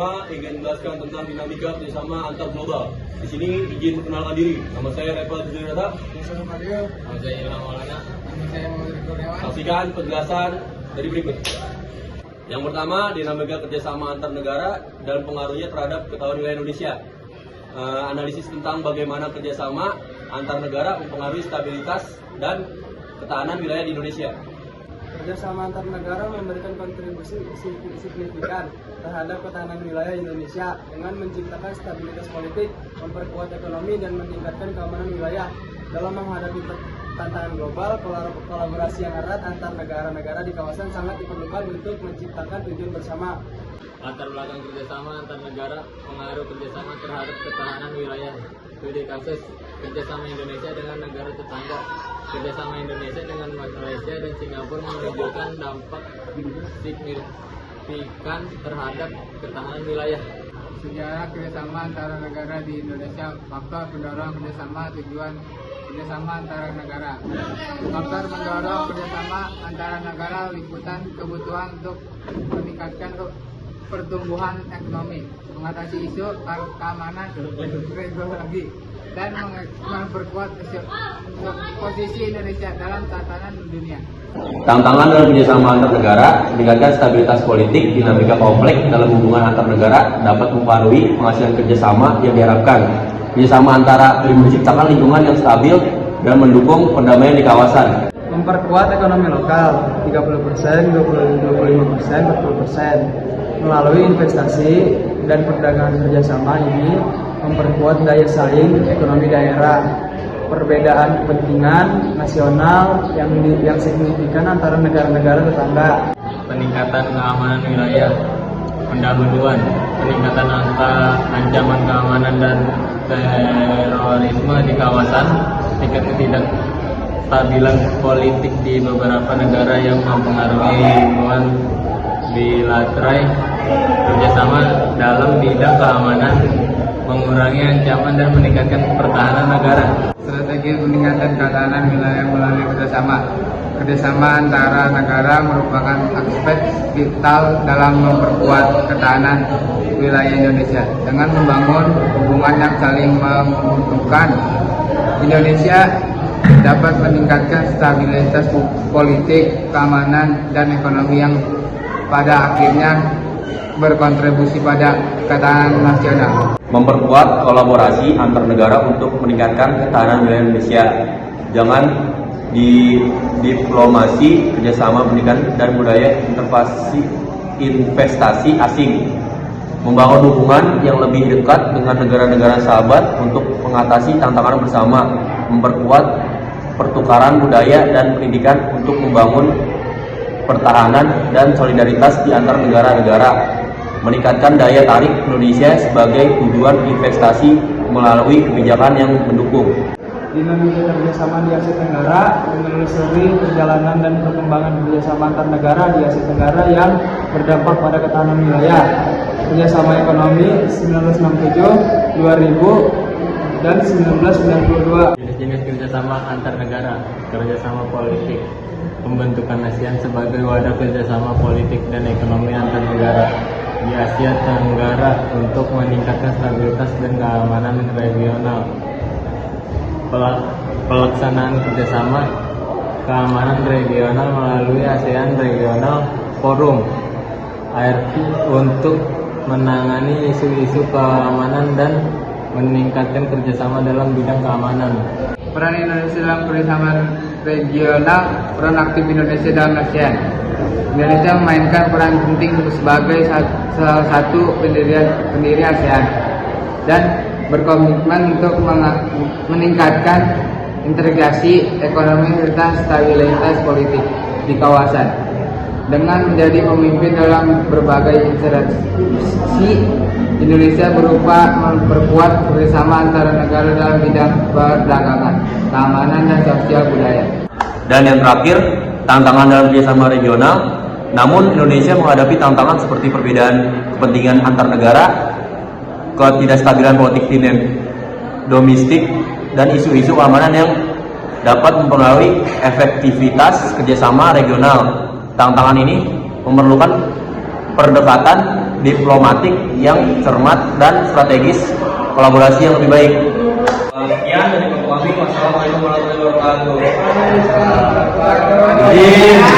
pertama ingin menjelaskan tentang dinamika kerjasama antar global. Di sini izin perkenalkan diri. Nama saya Reval Jujurata. Nama saya Ilham Maulana. Saya Muhammad Kurniawan. Saksikan penjelasan dari berikut. Yang pertama, dinamika kerjasama antar negara dan pengaruhnya terhadap ketahuan wilayah Indonesia. Analisis tentang bagaimana kerjasama antar negara mempengaruhi stabilitas dan ketahanan wilayah di Indonesia. Kerjasama antar negara memberikan kontribusi signifikan terhadap ketahanan wilayah Indonesia dengan menciptakan stabilitas politik, memperkuat ekonomi, dan meningkatkan keamanan wilayah. Dalam menghadapi tantangan global, kolaborasi yang erat antar negara-negara di kawasan sangat diperlukan untuk menciptakan tujuan bersama. Latar belakang kerjasama antar negara, pengaruh kerjasama terhadap ketahanan wilayah. Studi kasus kerjasama Indonesia dengan negara tetangga. Kerjasama Indonesia dengan Malaysia dan Singapura menunjukkan dampak signifikan terhadap ketahanan wilayah. Sejarah kerjasama antara negara di Indonesia, faktor pendorong kerjasama, tujuan kerjasama antara negara. Faktor pendorong kerjasama antara negara, liputan kebutuhan untuk meningkatkan pertumbuhan ekonomi, mengatasi isu keamanan, teknologi, dan memperkuat posisi Indonesia dalam tatanan dunia. Tantangan dalam kerjasama antar negara, meningkatkan stabilitas politik, dinamika kompleks dalam hubungan antar negara dapat mempengaruhi penghasilan kerjasama yang diharapkan. Kerjasama antara menciptakan lingkungan yang stabil dan mendukung perdamaian di kawasan. Memperkuat ekonomi lokal 30%, 25%, 40% melalui investasi dan perdagangan kerjasama ini memperkuat daya saing ekonomi daerah. Perbedaan kepentingan nasional yang signifikan antara negara-negara tetangga. Peningkatan keamanan wilayah, pendahuluan, peningkatan angka ancaman keamanan dan terorisme di kawasan, tingkat ketidakstabilan politik di beberapa negara yang mempengaruhi hubungan bilateral, kerjasama dalam bidang keamanan, mengurangi ancaman dan meningkatkan pertahanan negara. Strategi peningkatan ketahanan wilayah melalui kerjasama. Kerjasama antara negara merupakan aspek vital dalam memperkuat ketahanan wilayah Indonesia. Dengan membangun hubungan yang saling menguntungkan, Indonesia dapat meningkatkan stabilitas politik, keamanan, dan ekonomi yang pada akhirnya berkontribusi pada ketahanan nasional. Memperkuat kolaborasi antar negara untuk meningkatkan ketahanan wilayah Indonesia. Jangan di diplomasi, kerjasama pendidikan dan budaya, investasi asing. Membangun hubungan yang lebih dekat dengan negara-negara sahabat untuk mengatasi tantangan bersama. Memperkuat pertukaran budaya dan pendidikan untuk membangun pertahanan dan solidaritas di antar negara-negara. Meningkatkan daya tarik Indonesia sebagai tujuan investasi melalui kebijakan yang mendukung. Dinamika kerjasama di Asia Tenggara menelusuri perjalanan dan perkembangan kerjasama antar negara di Asia Tenggara yang berdampak pada ketahanan wilayah. Kerjasama ekonomi 1967, 2000, dan 1992. Jenis-jenis kerjasama antar negara, kerjasama politik, pembentukan ASEAN sebagai wadah kerjasama politik dan ekonomi antar negara di Asia Tenggara untuk meningkatkan stabilitas dan keamanan regional. Pelaksanaan kerjasama keamanan regional melalui ASEAN Regional Forum (ARF) untuk menangani isu-isu keamanan dan meningkatkan kerjasama dalam bidang keamanan. Peran Indonesia dalam kerjasama regional, peran aktif Indonesia dalam ASEAN. Indonesia memainkan peran penting sebagai salah satu pendiri ASEAN dan berkomitmen untuk meningkatkan integrasi ekonomi serta stabilitas politik di kawasan. Dengan menjadi pemimpin dalam berbagai interaksi, Indonesia berupa memperkuat kerjasama antara negara dalam bidang perdagangan, keamanan, dan sosial budaya. Dan yang terakhir, tantangan dalam kerjasama regional. Namun Indonesia menghadapi tantangan seperti perbedaan kepentingan antar negara, ketidakstabilan politik domestik, dan isu-isu keamanan yang dapat mempengaruhi efektivitas kerjasama regional. Tantangan ini memerlukan pendekatan diplomatik yang cermat dan strategis, kolaborasi yang lebih baik. Sekian dari kami. Wassalamualaikum warahmatullahi wabarakatuh.